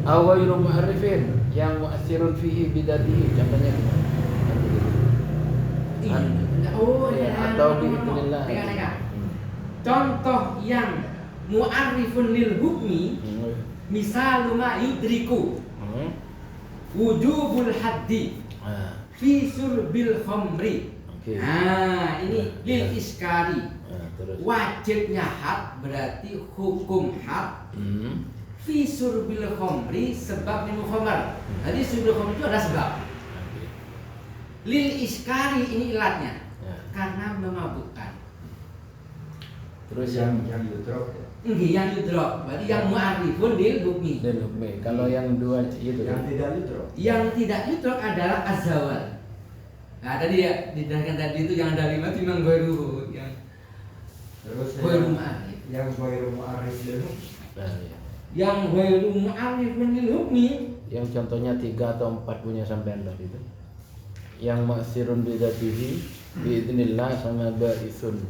Awairu ma'arifin yang mu'athirun fihi bidatihi, contohnya gimana? Oh ya, atau biidznillah. Contoh yang mu'arifun lil hukmi, misal ma yudriku wujubul haddi fi surbil khamri. Nah, ini lil iskari. Wajibnya had berarti hukum had fi surbil khamri, sebab minum khamar. Jadi surbil khamri itu ada sebab. Lil iskari ini ilatnya, karena memabukkan. Terus yang yudrok ya? Yang yudrok, berarti yang mu'arifun lil hukmi. Kalau yang dua itu yang tidak yudrok. Yang tidak yudrok adalah azawal. Nah tadi ya diterangkan tadi itu yang ada 5 itu memang ghairu yang terus ghairu ma'arif. Yang ghairu ma'arif lil hukmi. Yang ghairu ma'arifun lil hukmi. Yang contohnya 3 atau 4 punya sampean tadi itu. Yang maksirun bidatihi biidznillah sama baisun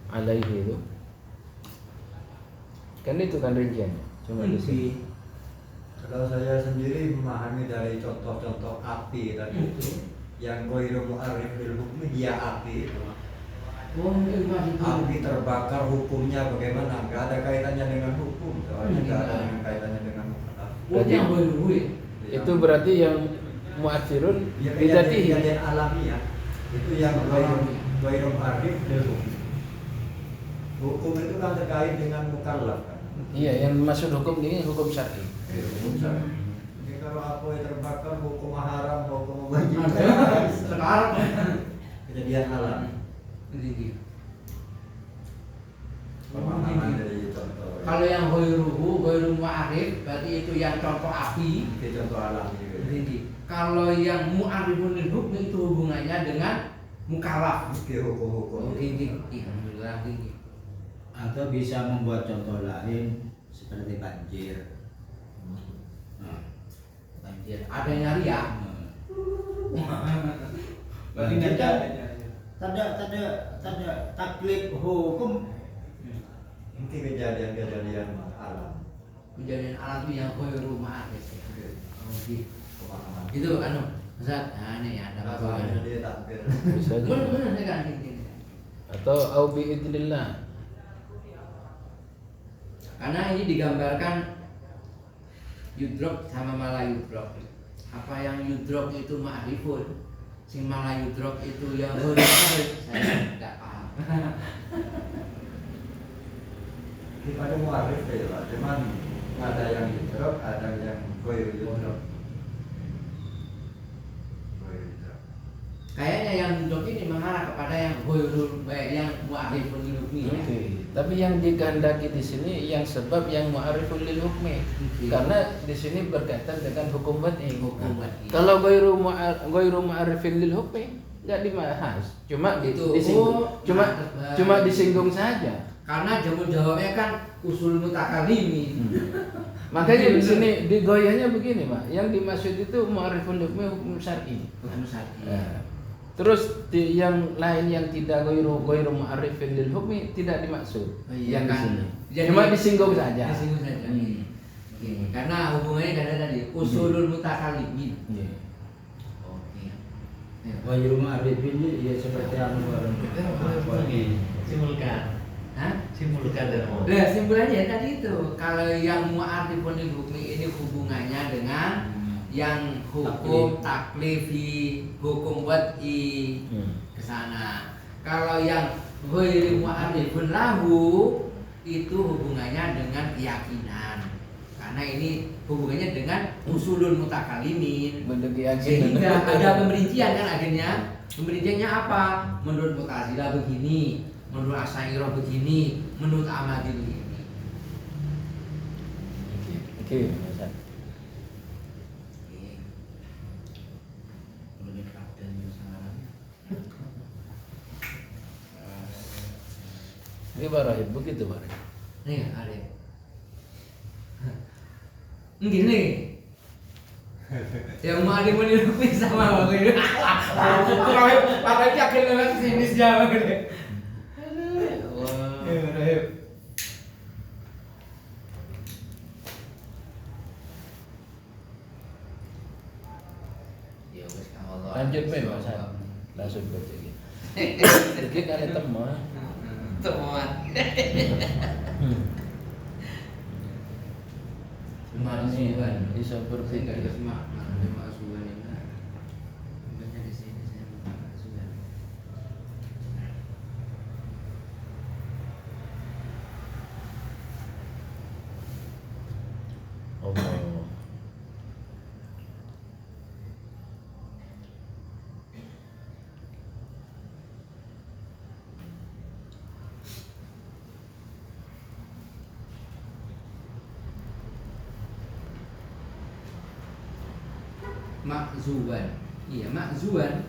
alaihi itu. Kan itu kan rinciannya. Cuma di sini. Kalau saya sendiri memahami dari contoh-contoh api tadi itu, yang ghairu mu'arif lil hukmi dia api itu. Api terbakar hukumnya bagaimana? Enggak ada kaitannya dengan hukum, soalnya enggak ada dengan kaitannya dengan hukum. Itu berarti yang mu'athirun bidatihi. Kejadian alamiah itu yang ghairu mu'arif lil hukmi. Hukum itu kan terkait dengan mukallaf kan? Iya, yang masuk hukum ini hukum syar'i. Hukum syar'i. Jadi kalau apa yang terbakar hukum haram, hukum wajib. Sekarang Kejadian alam. Pemahaman dari contoh. Kalau yang ghairu mu'arif berarti itu yang contoh api. Itu contoh alam juga. Kalau yang mu'arifun lil hukmi itu hubungannya dengan mukallaf. Hukum-hukum. Alhamdulillah tinggi. Atau bisa membuat contoh lain seperti banjir. Banjir adanya riak. Berarti tidak taklif hukum. Ini kejadian-kejadian alam. Kejadian alam itu yang ghairu ma'arif. Pemahaman. Itu Ustaz, ini ya ada apa-apa. Dia takbir. Bisa aja. Benar kan ini. Atau au biidznillah. Karena ini digambarkan yudrok sama malah yudrok. Apa yang yudrok itu ma'rifun, sing malah yudrok itu yang saya tidak paham. Pada mu'arif ya Pak, cuman ada yang yudrok, ada yang ghairu yudrok. Kayaknya yang yudrok ini mengarah kepada yang ghairu, yang mu'arifun lil hukmi. Oke. Tapi yang dikehendaki di sini yang sebab yang mu'arifun lil hukmi. Karena di sini berkaitan dengan hukum wad'i. Kalau ghairu mu'arifin lil hukmi enggak dibahas. Cuma disinggung. Cuma disinggung saja. Karena jamu jawabnya kan usul mutakallimin. Makanya di sini digoyahnya begini, Pak. Yang dimaksud itu mu'arifun lil hukmi hukum syar'i. Hukum syar'i. Terus yang lain yang tidak ghairu mu'arifin lil hukmi tidak dimaksud. Yang kan. di sini. Jadi, Cuma disinggung saja. Disinggung saja. Karena hubungannya ada tadi usulul mutakallimin. Oke. Ghairu ma'arifin ya seperti anu barang. Simulkan. Hah? Simulkan dan mau. Nah, simpulannya tadi itu kalau yang mu'arifun lil hukmi ini hubungannya dengan yang hukum taklifi, hukum wad'i ke sana. Kalau yang ghairu mu'arifun lahu itu hubungannya dengan keyakinan. Karena ini hubungannya dengan usulul mutakallimin. Bentuk keyakinan. Sehingga ada pemerincian kan akhirnya. Pemerinciannya apa? Menurut Mu'tazilah begini, menurut Asy'ariyah begini, menurut Ahmadi begini. Oke, Ustaz. Ini Pak Rahib, begitu Pak Rahib. Nih ada. Gini. Yang mau ada meniru sama begini. Pak yakin banget sini siapa gitu. Lanjut Pak Mas. Langsung baca gitu. Jadi kan teman. Teman. Masukan. Bisa berpikir. Enggak ada masukan ini. Baca di sini saya masukan. Allah. Makzuban. Iya, makzuban.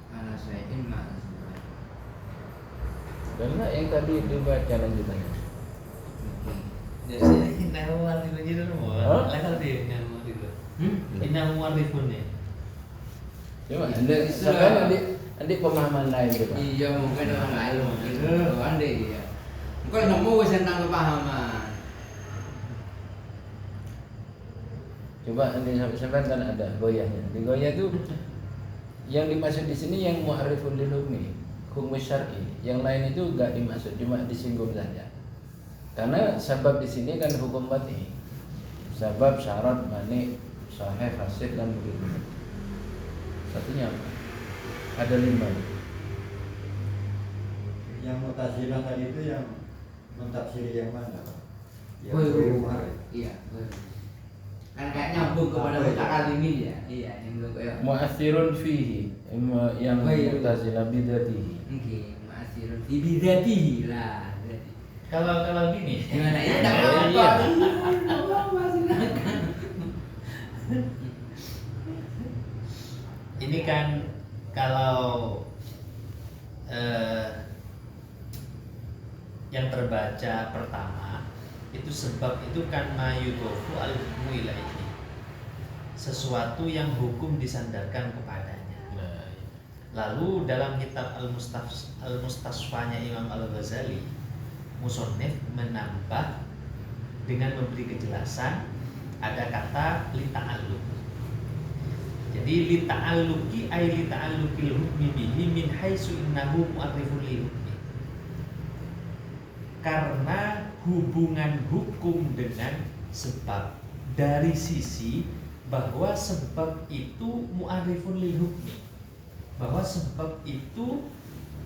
Ala syai'in makzuban. Karena yang tadi dibaca lanjutannya. Jadi innahu mu'arrifun itu semua. Hah? Lah kalau dia innahu mu'arrifun. Hmm? Innahu mu'arrifun ya. Coba anda sekarang andi pemahaman lain coba. Iya, mungkin orang lain mungkin. Oh, ande iya. Engko nemu wis tentang kepahaman. Coba andi sampai kan ada goyahnya. Di goyah itu yang dimaksud di sini yang mu'arifun lil hukmi, hukum syar'i. Yang lain itu enggak dimaksud, cuma disinggung saja. Karena sebab di sini kan hukum bat'i. Sebab, syarat, mani, sahih, fasid dan begitu. Satunya apa? Ada 5. Yang Mu'tazilah tadi itu yang mentafsiri yang mana? Yang Goiru. Goiru Mu'arrif. Iya, goiru. Kan kayak nyambung kepada Apa itu? mutakalimin ya. Iya, yang goiru. Mu'athirun fihi yang Goiru. Mu'tazilah bidatihi. Oke, ma'asirun fi bidatihi lah. Berarti. Kalau gini, Gimana? Ya enggak Oh, apa-apa. iya. Apa silakan. ini kan kalau yang terbaca pertama itu sebab itu kan mayudofu al-hukmu ilaihi, sesuatu yang hukum disandarkan kepadanya. Lalu dalam kitab Al-Mustasfanya Imam Al-Ghazali, musannif menambah dengan memberi kejelasan ada kata lita'alluq. Jadi lita'alluqi ay lita'alluqil hukmi bihi min haitsu innahu mu'arrifun lil hukmi. Karena hubungan hukum dengan sebab dari sisi bahwa sebab itu mu'arrifun lil hukmi, bahwa sebab itu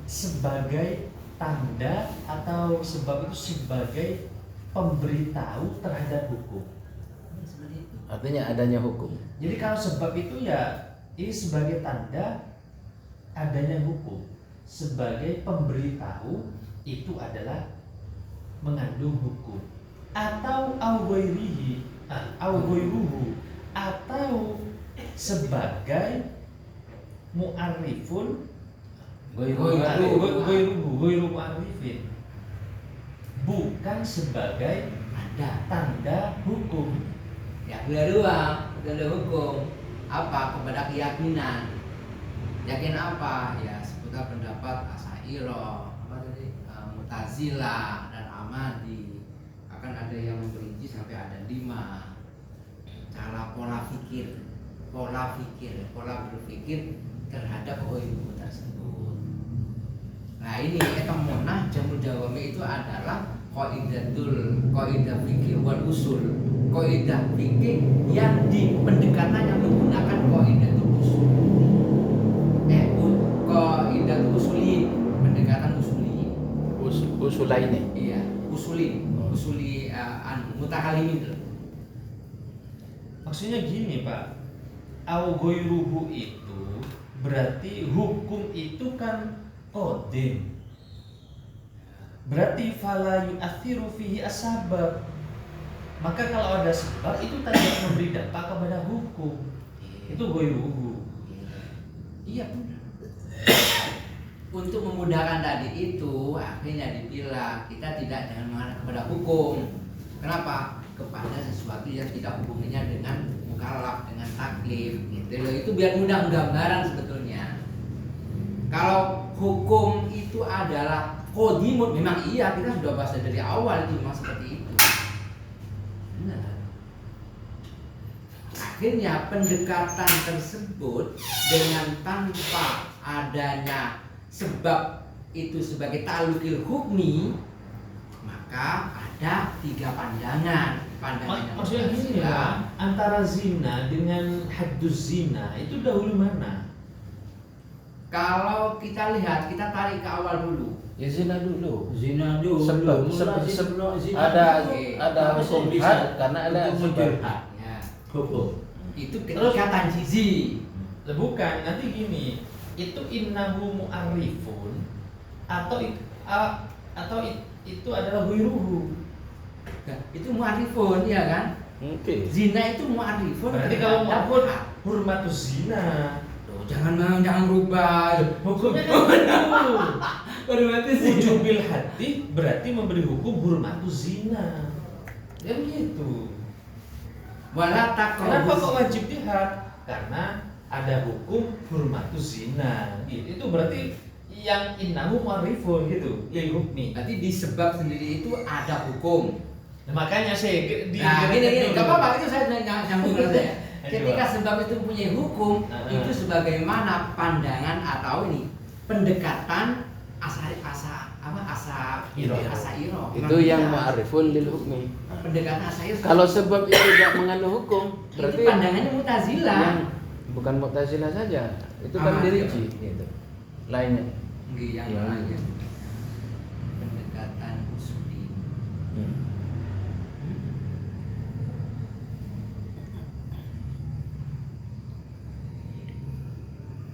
sebagai tanda atau sebab itu sebagai pemberitahu terhadap hukum. Seperti itu. Artinya adanya hukum. Jadi kalau sebab itu ya ini sebagai tanda adanya hukum, sebagai pemberitahu itu adalah mengandung hukum, atau awwairihi awwairuhu, atau sebagai mu'arrifun ghairu mu'arrifin, bukan sebagai tanda hukum. Ya, dua hukum apa kepada keyakinan. Yakin apa? Ya seputar pendapat Asy'ariyah, apa tadi? Mu'tazilah dan Ahmadi. Akan ada yang memperinci sampai ada 5 cara pola berpikir terhadap ilmu tersebut. Nah ini ketemuan jamul jawami itu adalah qaidah fikih wal usul. Qaidah fikih yang di pendekatannya menggunakan qaidatul usul. Qaidah usuli, pendekatan usuli. Usulaini. Iya, usuli mutakalimin. Maksudnya gini Pak, awghairuhu itu berarti hukum itu kan qadim. Berarti fala yu'athiru fihi asbab. Maka kalau ada sebab itu tidak memberi dampak kepada hukum. Itu ghairuhu. Iya benar. Untuk memudahkan tadi itu akhirnya dipilah kita tidak jangan mengarah kepada hukum. Kenapa? Kepada sesuatu yang tidak hubungannya dengan mukallaf, dengan taklif gitu loh. Itu biar mudah gambaran sebetulnya. Kalau hukum itu adalah qadimun, memang iya kita sudah bahas dari awal itu memang seperti itu. Benar. akhirnya pendekatan tersebut dengan tanpa adanya sebab itu sebagai ta'alluqil hukmi, maka ada 3 pandangan. Pandangan yang Maksudnya gini ya, antara zina dengan hadduz zina itu dahulu mana? Kalau kita lihat, kita tarik ke awal dulu. Ya zina dulu. Zina dulu. Sebab ada hukum bisa had karena ada untuk sebab. menjurhat. Ya. Hukum. Itu Terus- ketika tanjizi. Bukan, nanti gini, itu innahu mu'arrifun atau itu adalah ghairuhu. Nah, itu mu'arifun ya kan? Oke. Zina itu mu'arifun. Berarti kalau mu'arifun hurmatuz zina. Loh, jangan rubah. Hukumnya kan itu. Hormati zina. Wujubil hati berarti memberi hukum hurmatuz zina. Ya begitu. Wala Kenapa kok taqrabuz. wajib dihad? Karena ada hukum hurmatuz zina. Gitu. Itu berarti yang innahu mu'arrifun gitu, lil hukmi. Nanti di sebab sendiri itu ada hukum. Nah, makanya saya Nah, gini, nggak apa-apa, itu saya nyambung dulu ya. Ketika Coba. sebab itu punya hukum, Nah. itu sebagaimana pandangan atau ini pendekatan asairo. Itu yang ma'arifun lil hukmi. Pendekatan asairo. Kalau sebab itu tidak mengandung hukum, itu berarti pandangannya Mu'tazilah. yang bukan Mu'tazilah saja, itu kan Ah, diriji iya. gitu. Lainnya. Nggih, yang Yang lainnya. Pendekatan usuli. Hmm.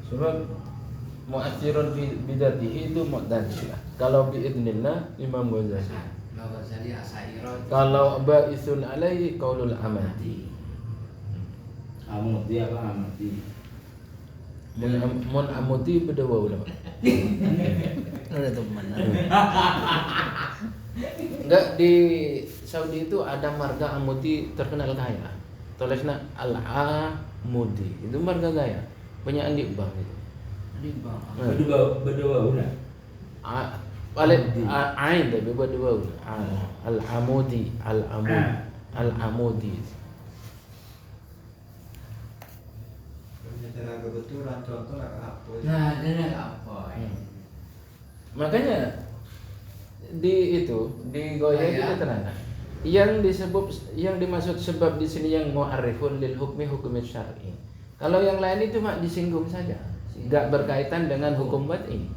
Sebab mu'athirun bidatihi itu mu'tazilah. Kalau biidnillah Imam Ghazali. Bahwa jadi asairo. Kalau ba'isun alaihi qaulul amati. Amudi apa amudi? Mun amuti berdewa ulama. Ada teman. Enggak, di Saudi itu ada marga amuti terkenal kaya. Tulisnya Al-Amudi. Itu marga kaya. Punya Andi Bang itu. Berdua udah. Paling ain tapi berdua. Al-Amudi, Al-Amudi. Punya kebetulan contoh apa? Nah, ini apa? Makanya di Goya Oh, itu ya? terangkan. Yang dimaksud sebab di sini yang mu'arrifun lil hukmi hukum syar'i. Kalau yang lain itu mak disinggung saja, enggak berkaitan dengan hukum wad'i.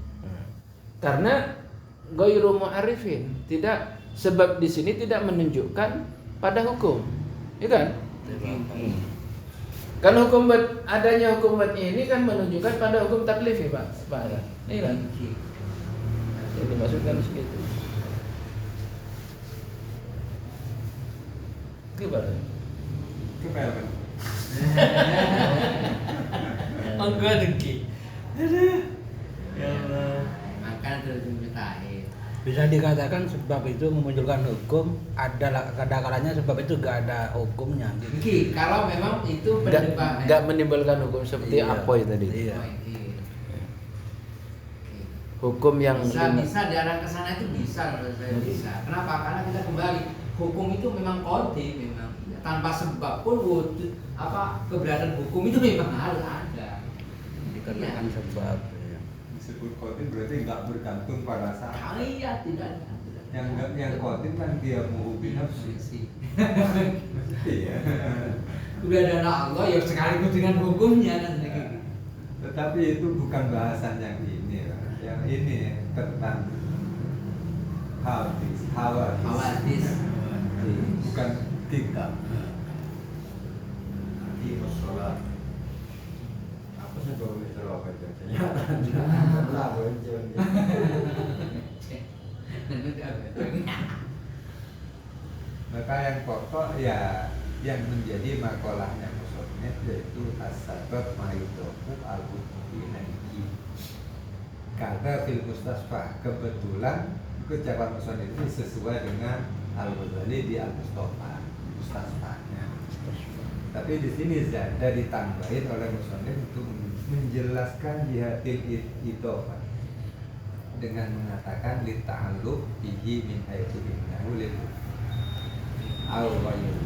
Karena ghairu mu'arrifin, tidak, sebab di sini tidak menunjukkan pada hukum. Iya kan? Kan adanya hukum wad'i ini kan menunjukkan pada hukum taklifi, Pak Ara. Iya kan? Yang dimaksudkan segitu. Gimana? Kepel. Enggak dengki. Ya Allah. Makan terus menyutahin. Bisa dikatakan sebab itu memunculkan hukum, ada kalanya sebab itu gak ada hukumnya. Gitu. Oke, kalau memang itu pendekatan. Enggak menimbulkan hukum seperti Iya. apoy tadi. Iya. Hukum yang Bisa diarah ke sana itu bisa, menurut saya bisa. Kenapa? Karena kita kembali hukum itu memang kode, memang tanpa sebab pun keberadaan hukum itu memang harus ada. Dikarenakan sebab. Ya. Disebut kotin berarti nggak bergantung pada saat. Iya, tidak. Yang kotin kan dia muhubbi nafsi. Iya. Udah ada anak Allah ya sekaligus dengan hukumnya kan gitu. Tetapi itu bukan bahasan yang ini, Pak. Yang ini tentang hadis, Hawadis. bukan kitab. Di masalah apa sih kalau misalnya apa itu? Lah, bonceng. Maka yang pokok ya yang menjadi makolahnya musonef yaitu as-sabab ma'idhofu al-hukmi naiki. Karena fil mustasfa kebetulan ucapan musonef ini sesuai dengan Al-Ghazali di Al-Mustafa mustasfanya. Tapi di sini Zada ditambahin oleh musonef untuk menjelaskan jihadil idhofah dengan mengatakan li ta'alluq bihi min haitsu innahu lil al-ghayr.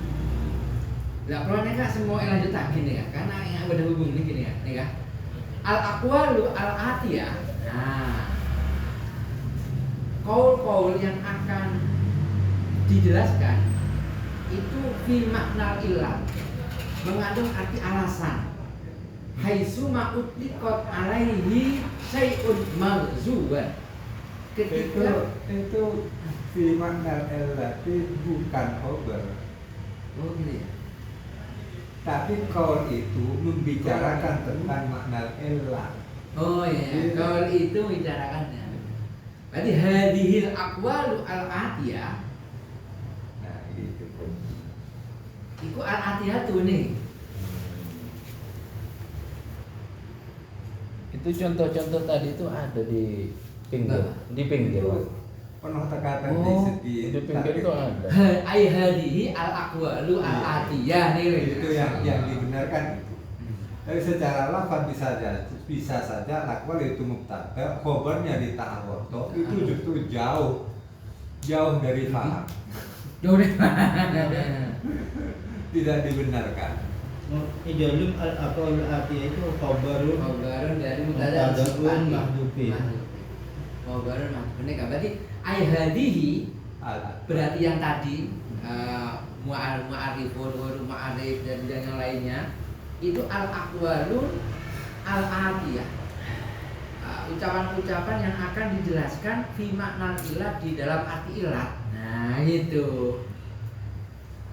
Lah kalau nek semua lanjut tak gini ya, karena yang ada hubung ini gini ya, nih kan. Al aqwalu al atiyah. Nah, kaul-kaul yang akan dijelaskan itu fi makna ilah, mengandung arti alasan. Haitsu ma'utliqat alaihi syai'un maghzuwan. Ketika itu fi makna illati bukan khobar. oh gitu ya. Tapi kaul itu membicarakan tentang makna illah. Oh iya, kaul itu bicarakannya. Berarti hadhil aqwalu al atiyah. Nah, itu. Iku al atiyah tuh nih. Itu contoh-contoh tadi itu ada di pinggir, di pinggir. Itu penuh tekanan di Oh, segi. Di pinggir itu ada. Ai hadhihi al aqwalu al atiyah nih. Itu yang dibenarkan itu. Tapi secara lafaz bisa saja lakwal itu mubtada, khobarnya di ta'arroto itu justru jauh dari faham. Jauh deh. Tidak dibenarkan. Idalum al-aqwal atiyah itu khabarun Kabarun dari mubtada mubtada'un mahdhufin. Kabarun mahdhufin kan berarti ai hadhihi berarti yang tadi mu'arifun, ma'arif dan yang lainnya itu al aqwalun al atiyah. Ucapan-ucapan yang akan dijelaskan fi makna ilah di dalam arti ilah. Nah, itu.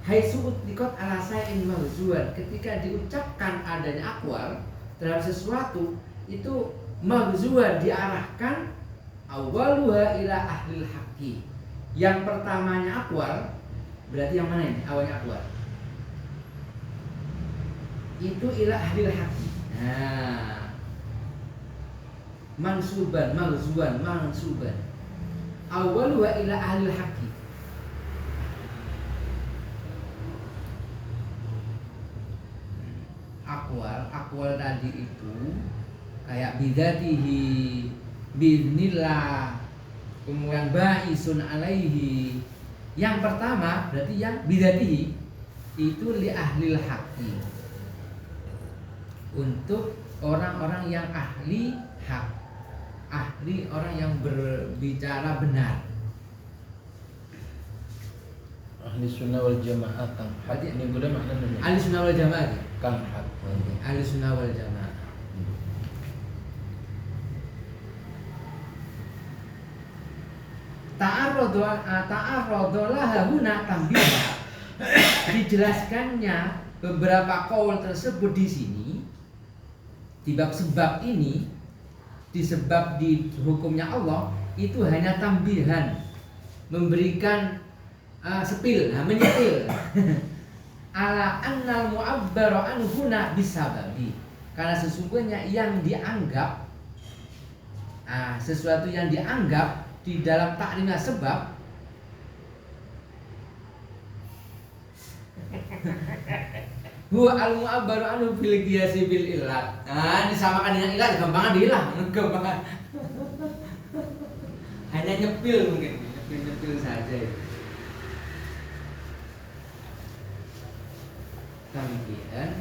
Haitsu utliqat ala syai'in maghzuwan, ketika diucapkan adanya akwal terhadap sesuatu itu maghzuwan diarahkan awwaluha ila ahlil haqqi. Yang pertamanya akwal berarti yang mana ini? Awalnya akwal. Itu ila ahlil haqqi. Nah, mansuban, maghzuwan, mansuban. Awwaluha ila ahlil haqqi. Akwal tadi itu kayak bidatihi, bismillah, kemudian ba'isun alaihi. Yang pertama berarti yang bidatihi itu li ahlil haqqi, untuk orang-orang yang ahli hak, ahli orang yang berbicara benar. Ahli sunnah wal jamaah kang hak. Ini gue udah maknanya. Ahli sunnah wal jamaah. Kang hak. Ahli sunnah wal jamaah. Ta'arrodolah huna tambihah. Dijelaskannya beberapa kaul tersebut di sini di bab sebab ini, di sebab di hukumnya Allah itu hanya tambihan, memberikan sepil, menyepil ala annal mu'abbaru anhuna bisababi, karena sesungguhnya yang dianggap sesuatu yang dianggap di dalam takrimnya sebab huwa al mu'abbaru anhu bil qiyasi bil illat. Disamakan dengan ilat gampangan dihilang, gampangan. Hanya nyepil mungkin, nyepil saja. Tambihan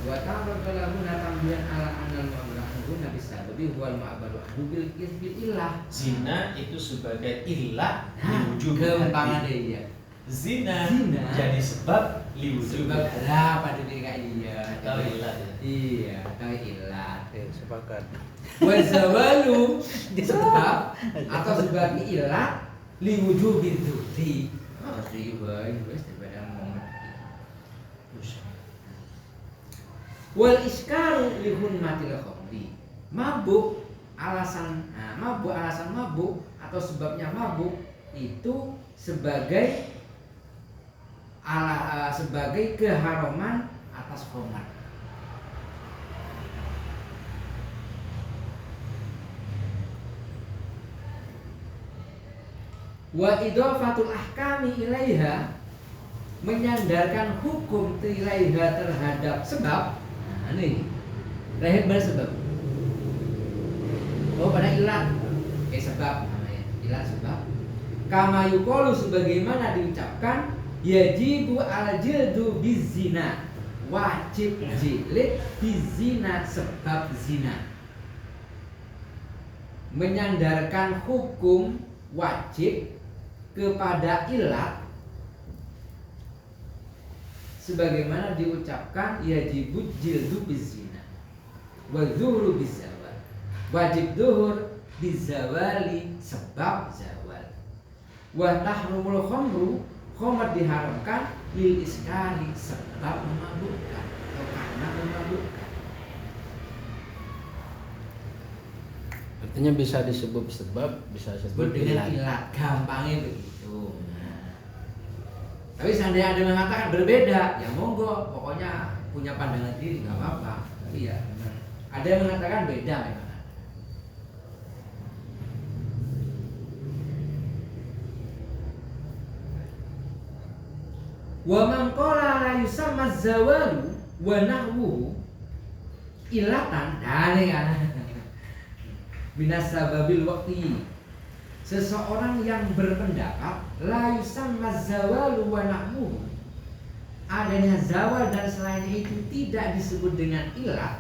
wa ta'arradalahuna tambihan ala annal mu'abbaru nabi sababi huwal mu'abbaru anhu bil qiyas bil illah. Zina itu sebagai ilah Wujud liwujud gampangan haddi. dia. Zina Zina. jadi sebab liwujud Sebab lah pada diri kayak dia. atau ilah ya. Iya, atau ilah. Oke, sepakat. Wa zawalu sebab atau sebagai ilah liwujud dzudi. Oh, riba wis daripada ngomong. Wal iskaru li hunmatil khamri. Mabuk alasan mabuk atau sebabnya mabuk itu sebagai sebagai keharaman atas khamar. Wa idhafatul ahkami ilaiha, menyandarkan hukum ilaiha terhadap sebab. Nah, ini rahib bersebab. Oh, pada ilat sebab namanya. Ilat sebab. Kama yuqalu, sebagaimana diucapkan Yajibu al-jildu bizina, wajib jilid bizina sebab zina. Menyandarkan hukum wajib kepada ilat sebagaimana diucapkan yajibu jildu bizina wa zuhru bizawal. Wajib zuhur bizawali sebab zawal. Wa tahrumul khamru, khamr diharamkan lil iskari sebab memabukkan atau karena memabukkan. Artinya bisa disebut sebab, bisa disebut Dengan ilat, gampangnya begitu. Nah. Tapi seandainya ada yang mengatakan berbeda, ya monggo, pokoknya punya pandangan diri nggak apa-apa. Tapi ya memang ada yang mengatakan beda memang. Wa man qala la yusamma zawalu wa nahwuhu ilatan, ini kan binasababil waqti. Seseorang yang berpendapat la yusamma zawalu wa nahwuhu, adanya zawal dan selainnya itu tidak disebut dengan ilat,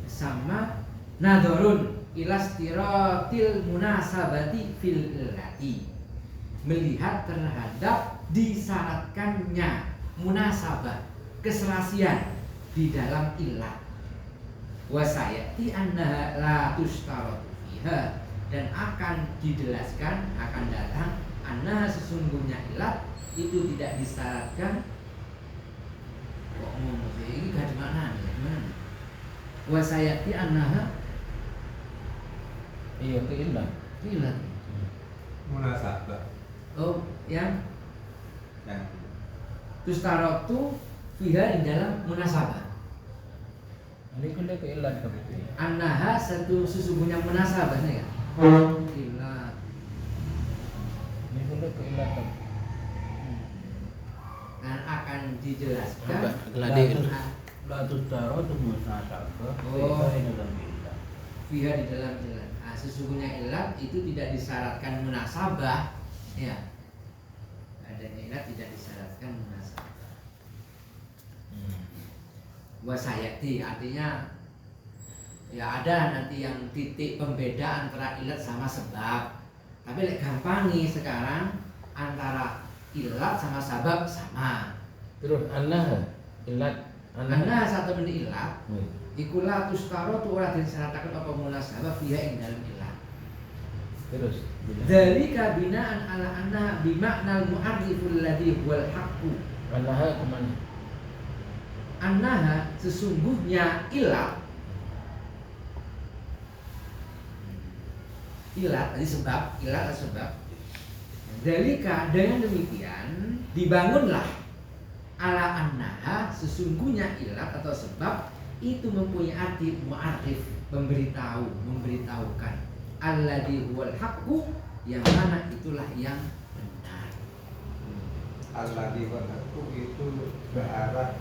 sama nadharun ilastiratil munasabati fil ilati, melihat terhadap disyaratkannya munasabah, keserasian di dalam ilat. Wasayati annaha la tushtaratu fiha, dan akan dijelaskan, akan datang annaha sesungguhnya ilat itu tidak disyaratkan. Kok ngomong ini gak di mana nih? Gimana? Wasayati annaha, iya ke ilat. ilat. Munasabah. Oh, yang Yang tustaratu fiha di dalam munasabah. Ini kan dia ke ilat tapi. Annaha satu sesungguhnya munasabahnya ya. Ilat. Ini kan dia ke ilat tapi. Dan akan dijelaskan. Gladi. Latus taro itu musnasabah. Oh. Ini dalam ilat. Fiha di dalam ilat. Nah, sesungguhnya ilat itu tidak disyaratkan munasabah, ya. Adanya ilat tidak disyaratkan munasabah. Wasayati artinya ya ada nanti yang titik pembeda antara ilat sama sebab. Tapi lek gampangi sekarang antara ilat sama sebab sama. Terus anah ilat Karena satu menit ilat Hmm. ikulah tustaro tu ora disyaratkan apa munasabah fiha ing dalam ilat. Terus Dari kabinaan ala anna bimaknal mu'arriful ladhi huwal haqqu. anah kemana? Annaha sesungguhnya ilat tadi sebab, ilat adalah sebab. Dalika dengan demikian dibangunlah ala annaha sesungguhnya ilat atau sebab itu mempunyai arti mu'arrif, memberitahu, memberitahukan. Alladhi huwal haqqu, yang mana itulah yang benar. alladhi wanaku itu berarah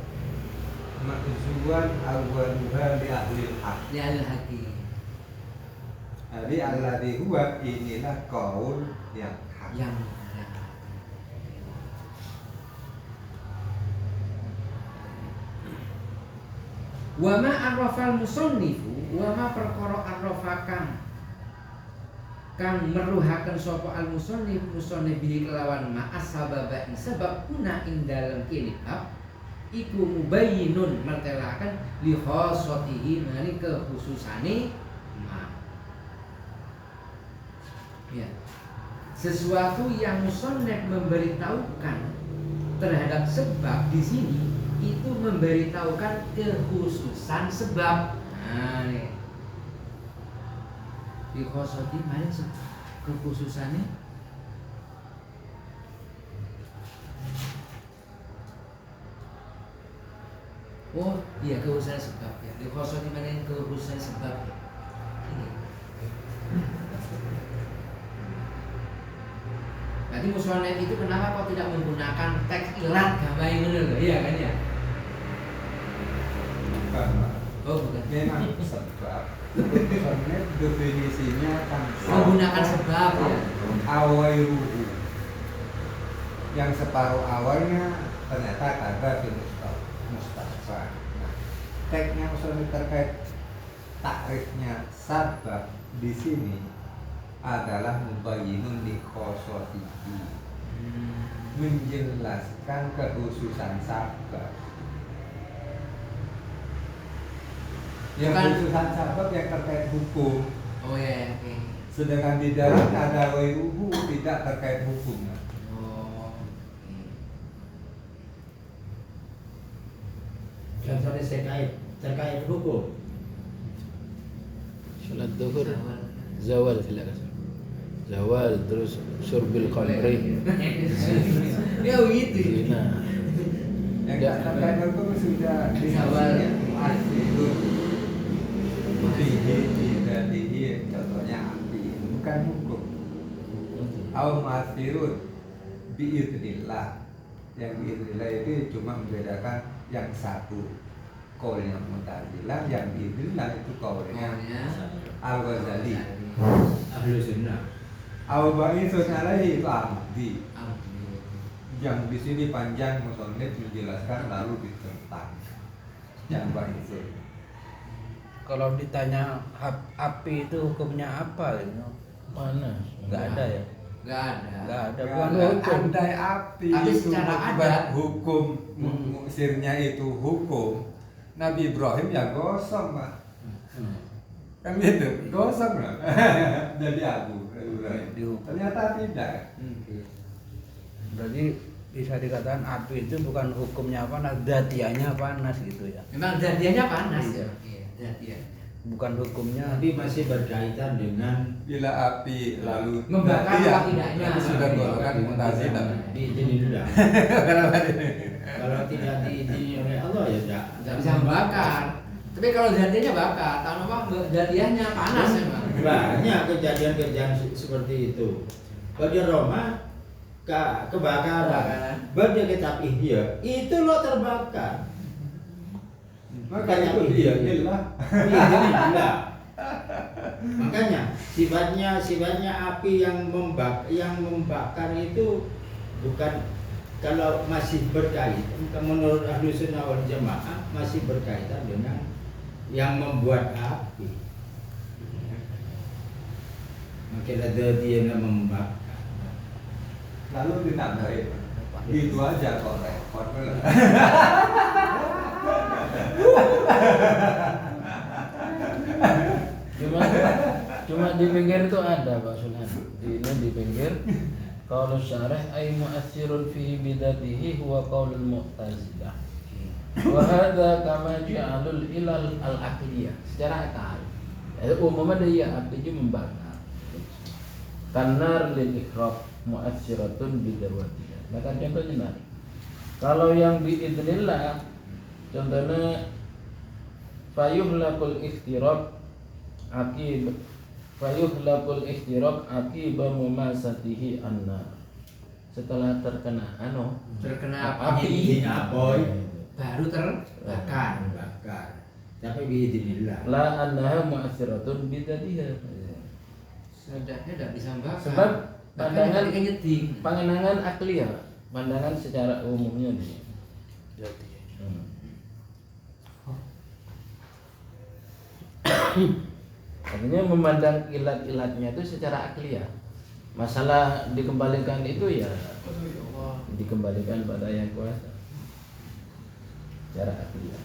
makzuan awwaluha li ahli haq. Ya al-haqi. Jadi alladhi huwa inilah qaul yang hak. Yang benar. Wa ma arrafal musannifu, wa ma perkara arrafakan kang meruhaken sapa al musannif bihi kelawan ma asbaba ing sebab kuna ing dalem kilibab iku mubayyinun martelaken li khassatihi mari kekhususane ma. Ya. Sesuatu yang musannif memberitahukan terhadap sebab di sini itu memberitahukan kekhususan sebab. Nah, nih. Di khosoti mana kekhususannya? Oh iya, kekhususan sebab ya. Di khosoti mana kekhususan sebab ya? Ini. Berarti musonef itu kenapa kok tidak menggunakan teks ilat gambar yang benar loh? Iya kan ya? Bukan, Pak. Oh bukan. Memang sebab. Sebenarnya definisinya kan Menggunakan sebab ya. awairuhu. yang separuh awalnya ternyata kagak di Mustafa. Nah, teksnya maksudnya terkait takrifnya sabab di sini adalah mubayyinun li khosotihi, menjelaskan kekhususan sabab. Yang Bukan- kekhususan sabab yang terkait hukum. Oh ya, oke. Sedangkan di dalamnya ada wairuhu tidak terkait hukumnya. Oh. Contohnya terkait hukum. Salat duhur zawal silakan. Zawal terus syurbil khamri. Ya gitu. Zina. Yang Ya. terkait hukum sudah Zawal. mu'athirun tidak dihi, contohnya api, bukan hukum. Au mu'athirun biidznillah. Yang biidznillah itu cuma membedakan yang satu kaulnya Mu'tazilah, yang biidznillah itu kaulnya Al-Ghazali. Ahlu sunnah. Au ba'isun alaihi itu Ahmadi. Yang di sini panjang musonif menjelaskan lalu ditentang yang ba'isun. Kalau ditanya api itu hukumnya apa gitu? Mana? Nggak ada ya? Nggak ada. Nggak ada. Nggak Bukan ada. hukum. Andai api Tapi itu secara bukan adat. hukum, mengusirnya itu hukum. Nabi Ibrahim ya gosong, Pak. Kan gitu, gosong lah. Jadi abu. Dihukum. Ternyata tidak. Berarti bisa dikatakan api itu bukan hukumnya panas, datianya panas gitu ya. Memang jadiannya panas Iya. ya. Iya, jadian. Bukan hukumnya. Tapi masih berkaitan dengan Bila api lalu Membakar Iya, apa tidaknya. itu sudah golongan Mu'tazilah. diizini dulu. Kalau tidak diizini oleh Allah ya tidak. Nggak bisa membakar. Tapi kalau jadiannya bakar, tahu apa? Jadiannya panas memang. Banyak kejadian-kejadian seperti itu. Pada Roma kebakaran, Kebakaran. pada kitab Ihya itu lo terbakar. Maka itu dia ilah. Iya. Makanya sifatnya api yang membakar itu bukan, kalau masih berkaitan menurut ahlu sunnah wal jamaah masih berkaitan dengan yang membuat api. Makanya ada dia yang membakar. Lalu ditambahin. Itu aja kok repot. Cuma di pinggir itu ada Pak Sunan. Di pinggir qaulus syarih ay mu'athirun fi bidatihi huwa qaulul Mu'tazilah. Wa hadza kama ja'alul ilal al-aqliyah. Secara akal. Umumnya dia api itu membakar. Kanar lil ikrab mu'athiratun bidarwatiha. Maka contohnya nah. Kalau yang biidznillah contohnya fayuhlaqul ihtirab akiba mumasatihi annar. Setelah terkena Terkena api, apoy baru terbakar. bakar. Tapi biidznillah. la annaha mu'athiratun bidatiha. Sedangnya tidak bisa membakar. Sebab pandangan pandangan nyeting. pandangan akliyah, pandangan secara umumnya nih. Artinya memandang ilat-ilatnya itu secara akliyah. Masalah dikembalikan itu ya dikembalikan pada yang kuasa. Secara akliyah.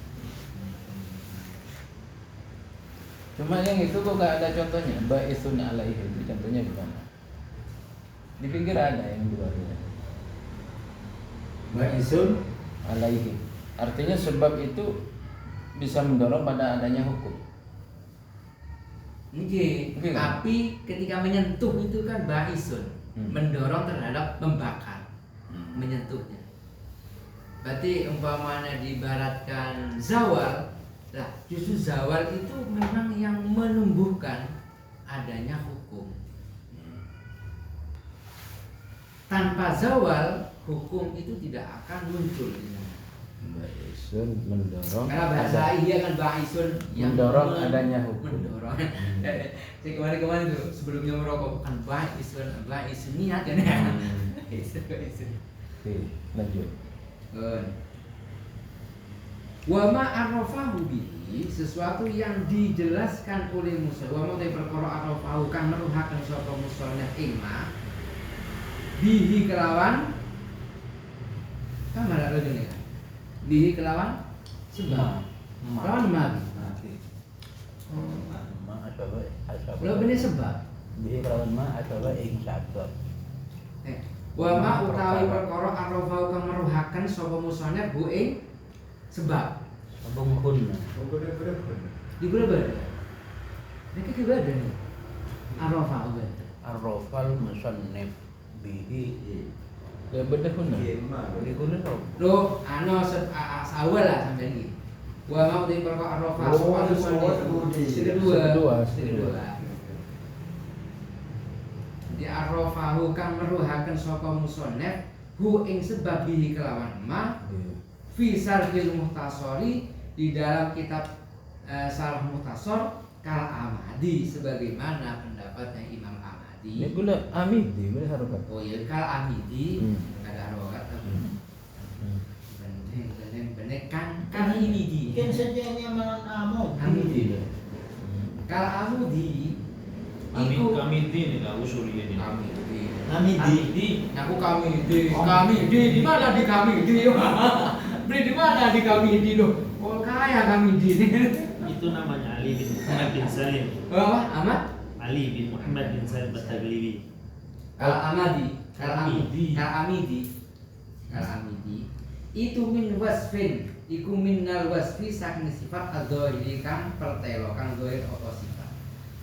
Cuma yang itu kok gak ada contohnya. Ba'isun alaihi itu contohnya gimana? Di pinggir ada yang dua-duanya. Ba'isun Alaihi. Artinya sebab itu bisa mendorong pada adanya hukum. Oke, Oke, kan? api ketika menyentuh itu kan ba'isun, mendorong terhadap membakar, menyentuhnya. Berarti umpamanya diibaratkan zawal, nah justru zawal itu memang yang menumbuhkan adanya hukum. Tanpa zawal, hukum itu tidak akan muncul. Ba'isun mendorong Karena bahasa India kan ba'isun yang mendorong adanya hukum. mendorong. Saya kemarin tuh sebelumnya merokok bukan ba'isun niat kan ya. Ba'isun. Oke, lanjut. Wa ma arrafahu bihi, sesuatu yang dijelaskan oleh musannif. Wa ma te perkara arrafahu kang meruhaken sapa musannif ing ma bihi kelawan kamar ada jene. Bihi kelawan sebab. Kelawan ma. Ma asbab. Lho bener sebab. Bihi kelawan ma asbab ing sabab. Wa ma utawi perkara arrafahu kang meruhaken sapa musannif bu ing sebab. Abang hunna. Di bener. Nek iki beda nih. Arrafahu beda. Arrafal musannif bihi. Ya bedah hunna. Di kuna tau. Lo ano awal lah sampai ini. Wa mau di perkara arrafahu Oh, sini Kedua. dua. Di arrafahu kang meruhaken saka musannif hu ing sebab bihi kelawan ma fi sarhil muhtasori di dalam kitab Sarh Muhtasor kal Ahmadi sebagaimana pendapatnya Imam Ahmadi. Ini gula amidi, bener harokat. Oh iya kal Ahmadi ada harokat. Bener kan Ahmadi. Kan saja yang mana Ahmadi. Kal Ahmadi iku Kami ini lah usulnya ini. Ahmadi. Aku kami di mana di kami di? Beli di mana di kami di loh? Oh kaya kami di. Itu namanya Ali bin Muhammad bin Salim. Apa? Ahmad? Ali bin Muhammad bin Salim At-Taglibi. Al-Amidi itu min wasfin iku minnal wasfi saking sifat adzahiri kang pertelo kang zahir apa sifat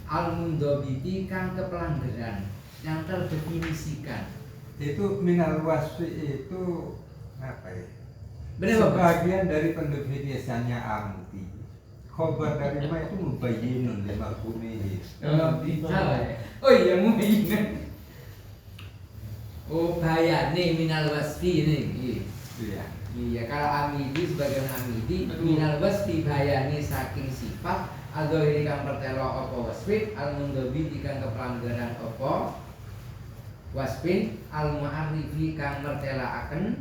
al-mundhabiti kang kepelanggaran yang terdefinisikan. Itu minal wasfi itu apa ya? Benar, Bapak? Sebagian dari pendefinisiannya Amti. Khobar dari ma itu mubayyinun lima kumihi. Salah ya? Oh iya mubayyin. Oh bayane minal wasfi ini. Iya. Iya kalau amidi sebagai amidi minal wasfi bayane saking sifat adzahiri kang pertelo apa wasfi al-mundhabiti kang kepelanggaran apa wasfin al-mu'arrifi kang mertelaaken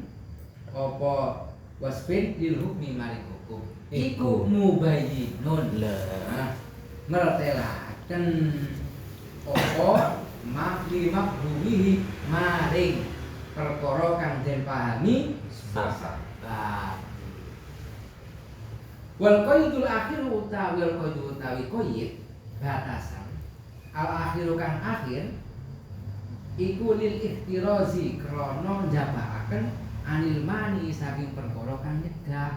apa wasfin lil hukmi maring hukum iku mubayyinun lah mertelaaken apa makli makruhi maring perkara kang den pahami sebab wal qaidul akhir utawi wal qaidul utawi qaid batasan al akhiru kang akhir iku lil ihtirazi krana njabakaken anil mani saking perkara kang nyegah.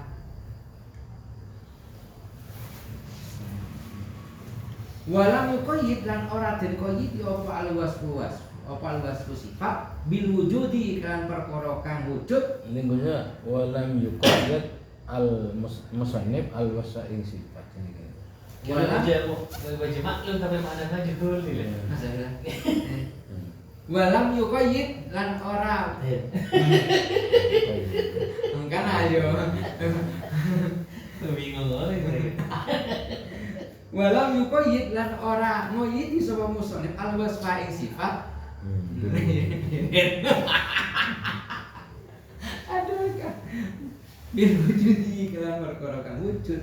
Walam yuqayyid lan ora den qayyid apa al wasfu sifat bil wujudi kan perkara kang wujud Ini guna walam yuqayyad al musannif al wasaing sifat ini. Walam Baju maklum tapi maknanya judul ini. masalah. Walam yuqayyid lan ora kan ayo. Bingung orang. Walam yuqayyid lan ora ngoyidi sapa musannif al wasfa ing sifat. Aduh kan. Bil wujudi kelan perkara kang wujud.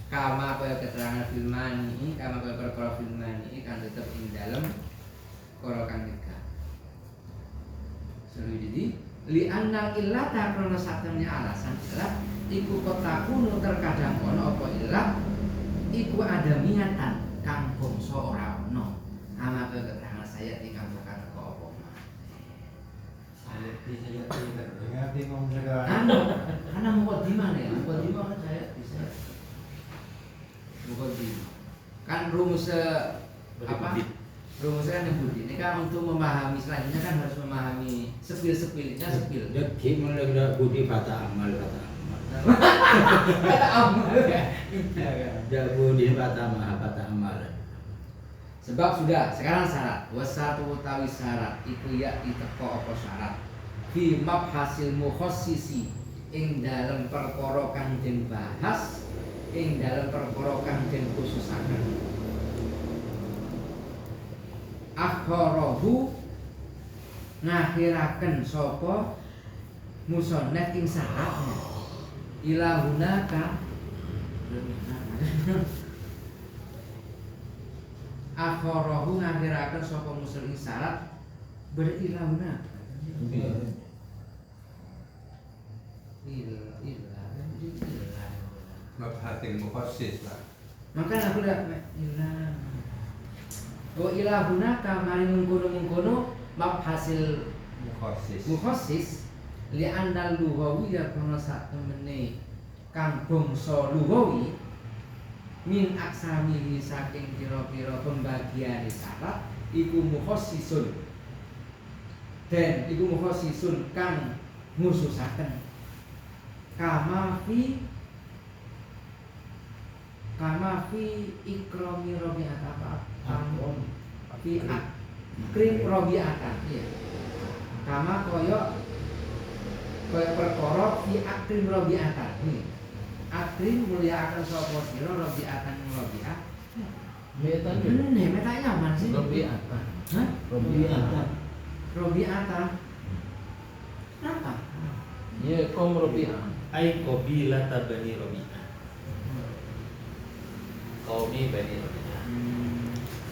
Kama kaya keterangan filmani, kama kaya perkara filmani kan tetep ing dalem perkara kang nyegah. Seru jadi li annal illata krana satemene alasan illah iku kotakunu terkadang ono apa illah iku adamiatan kang bangsa ora ono. Kama kaya keterangan saya ingkang kata kok apa mah. Saya ngerti ngomong sekarang. Karena mukadimah ya, mukadimah kan saya bisa. Mukadimah. Kan rumus apa? Rumusnya kan Budi. Ini kan untuk memahami selanjutnya kan harus memahami sepil-sepilnya sepil. Jadi mulai budi bata amal. Kata amal ya. Ya budi bata amal. Sebab sudah sekarang syarat. Wasatu utawi syarat iku ya diteko apa syarat. Fi mabhasil mukhassisi ing dalem perkara kang den bahas, ing dalem perkara kang den khususaken. Akharahu ngakhiraken sapa musonnet ing syaratnya ilahunaka akharahu ngakhiraken sapa musul ing syarat berilahuna Mabhatil mukhassis lah. maka aku udah ilah oh ilahunaka mari mengkono mabhasil mukhassis li andal lughawi ya kono sak temene kang bangsa lughawi min aksamihi saking pira-pira pembagian syarat iku mukhassisun dan iku mukhassisun kang ngususaken kama fi ikrami rabi'at apa fi akrim rabi'atan iya kama koyo perkara fi akrim rabi'atan nih akrim mulia akan sapa sira rabi'atan rabi'ah Metan meta nyaman sih Rabi'atan. hah Rabi'atan. rabi'atan kenapa Ya, kaum Rabi'ah. Ai qabilata bani Rabi'ah. Qaumi bani Rabi'ah.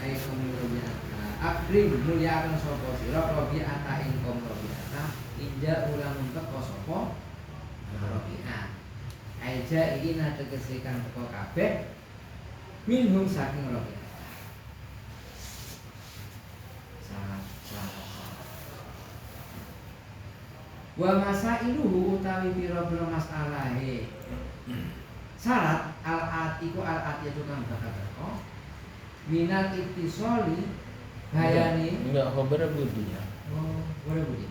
ayo kamu rabi'ata akrim mulia akan sapa sira rabi'ata ing kaum rabi'ata inja ulang teko sapa rabi'ah aja iki tegese kang teko kabeh minhum saking rabi'ah salah wa masailuhu utawi pira-pira masalahe syarat al-at iku al-at ya tukang bakal teko minal ittisali bayani Enggak khabar budinya. oh boleh budi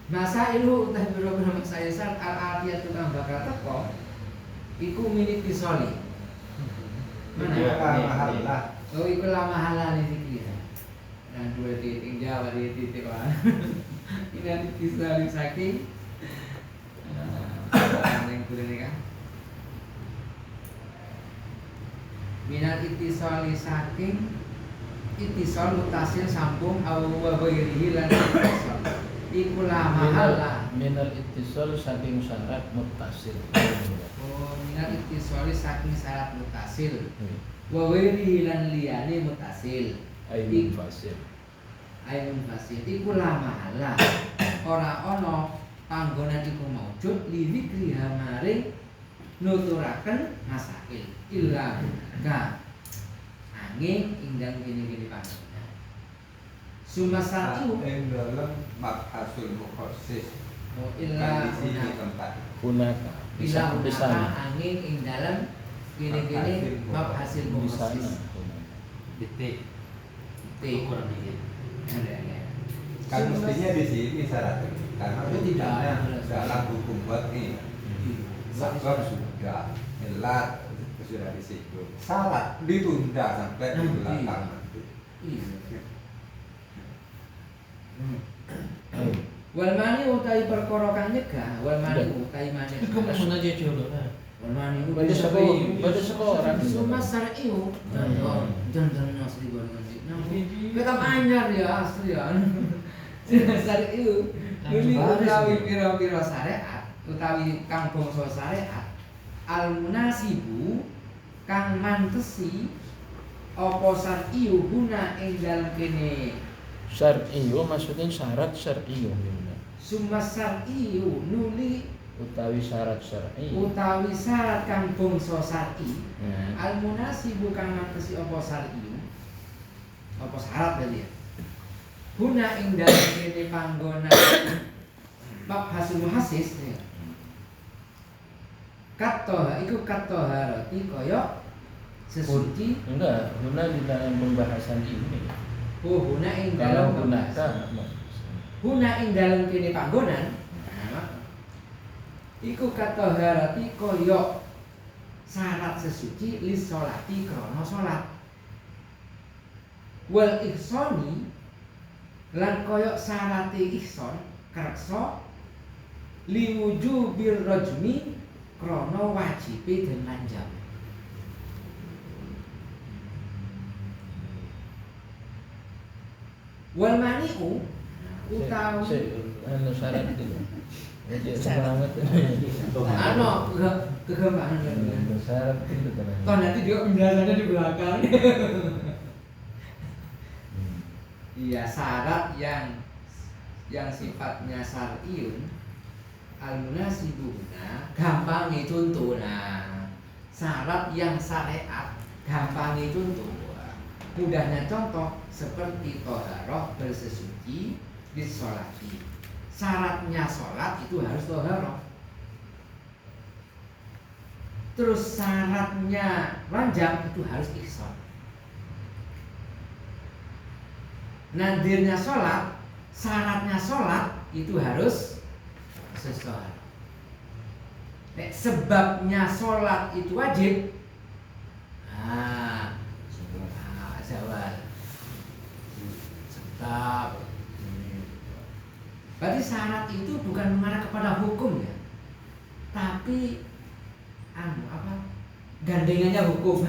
masailuhu utawi pira-pira masalahe syarat al-at ya tukang bakal teko iku minit tisoli Itu mahal lah. oh iku lama halal iki dan dua titik Jawa di titik lah ini tisoli saking yang kudu kan minal ittisali saking ittisal mutasil sambung aw wa ghairihi lan ittisal iku lama halal Minal ittisal saking syarat muttasil. oh minal ittisali saking syarat mutasil wa ghairihi lan liyane mutasil Ainun fasil. ainun fasil iku lama halal ora ana panggonan iku maujud li dzikri maring nuturaken masail illa ka angin indang gini-gini panggonan sumasatu Yang dalam mabhasul mukhassis. oh Kan illa di sini tempat. Hunaka. illa Di unaka sana. angin ing dalam gini-gini mabhasil Di sana. mukhasis Titik. T Kurang dikit. ada. Kan mestinya di sini syaratnya. Karena Tapi tidak hukumnya ada. dalam hukum buat nih. Sebab sudah elat sudah di situ. Syarat ditunda sampai di Nanti. belakang nanti. Iya. Wal mani utai perkara kang nyegah, wal mani utai mani. Kamu mana aja dulu kan? Wal mani Pada sekolah. Sumas syar'iu. Jangan asli banget sih. Kita anyar ya asli ya. Syar'iu. Ini utawi pira-pira syariat, utawi kang bangsa syariat. Al munasibu kang mantesi apa syar'iu guna ing dalem kene Syar'iyu maksudnya syarat syar'iyu. sumas syar'iyu nuli Utawi syarat syar'i. utawi syarat kang bangsa syar'i Ya. al munasibu kang mantesi apa syar'iyu apa syarat berarti ya guna ing dalem kene panggonan bab hasil muhasis ya. Katoha iku katoharati kaya sesuci Enggak, guna di dalam pembahasan ini. guna ing Kalau dalem gunakan guna ing dalem kene panggonan iku katoharati kaya syarat sesuci lis sholati krana salat wal ihsani lan kaya syarate ihsan kreksa liwujubir rajmi krana wajibe den lanjam wal mani'u utawi anu syarat dulu. Jadi selamat. Kegampang Syarat itu kan. Toh nanti dia penjelasannya di belakang. Iya, syarat yang sifatnya syar'iun al-munasibuna gampang contoh. Nah, syarat yang syariat gampang contoh. Mudahnya contoh seperti toharoh bersesuci di sholati. Syaratnya sholat itu harus toharoh. Terus syaratnya ranjang itu harus ihsan. Nadirnya sholat, syaratnya sholat itu harus sesuai. Sebabnya sholat itu wajib. Zawal. Sebab. Berarti syarat itu bukan mengarah kepada hukum ya, tapi gandengannya hukum.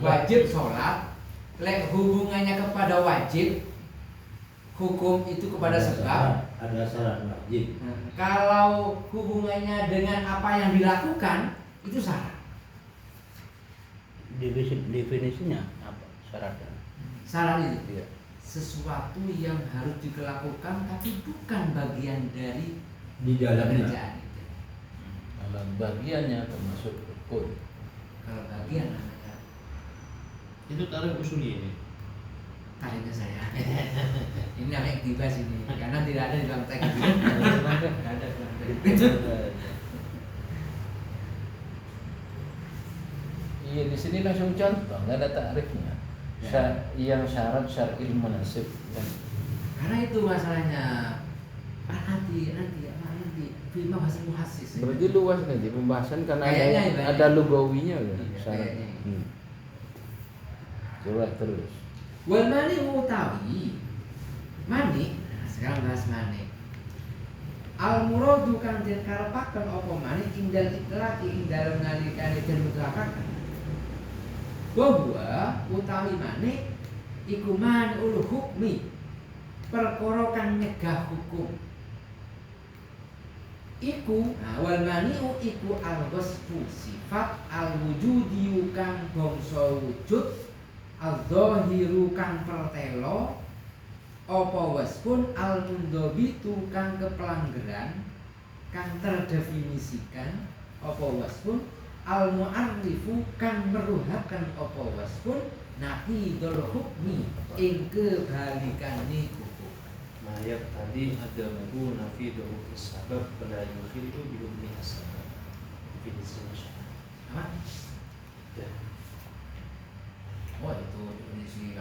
Wajib sholat. Lek hubungannya kepada wajib, hukum itu kepada sebab. Ada syarat wajib. Kalau hubungannya dengan apa yang dilakukan, itu syarat. Definisinya apa syaratnya? Syarat itu Iya. sesuatu yang harus dilakukan tapi bukan bagian dari Di dalamnya. pekerjaan itu. Kalau bagiannya termasuk rukun. Kalau bagian namanya Itu tarikh usuli ini. tariknya saya. Ini namanya iktibas ini karena tidak ada di dalam teks. Tidak ada di dalam teks. Iya, di sini langsung contoh, nggak ada takrifnya. Yang syarat syar'il munasib. Karena itu masalahnya. Nanti film hasil muhasis. Berarti luas nanti pembahasan karena Kayaknya ada, ya, ada lugawinya kan Iya, syarat. kayaknya. Coba terus. Wal mani utawi mani. Nah, sekarang bahas mani. Al muradu kang den karepaken apa mani indal itlaqi ing dalem nalikane den mutlakaken. Bahwa utawi mani iku manul hukmi. Perkara kang nyegah hukum. Iku wal mani'u iku al-wasfu sifat al-wujudi kang bangsa wujud al-dhahiru kang pertelo apa wasfun al-mundabitu kang kepelanggeran kang terdefinisikan apa wasfun al-mu'arrifu kang meruhaken apa wasfun naqidul hukmi ing kebalikane hukum. Mayat tadi ada buku nafi doa sebab pada yukhil itu belum biasa. Definisinya syarat. Apa? Ya. Oh itu definisi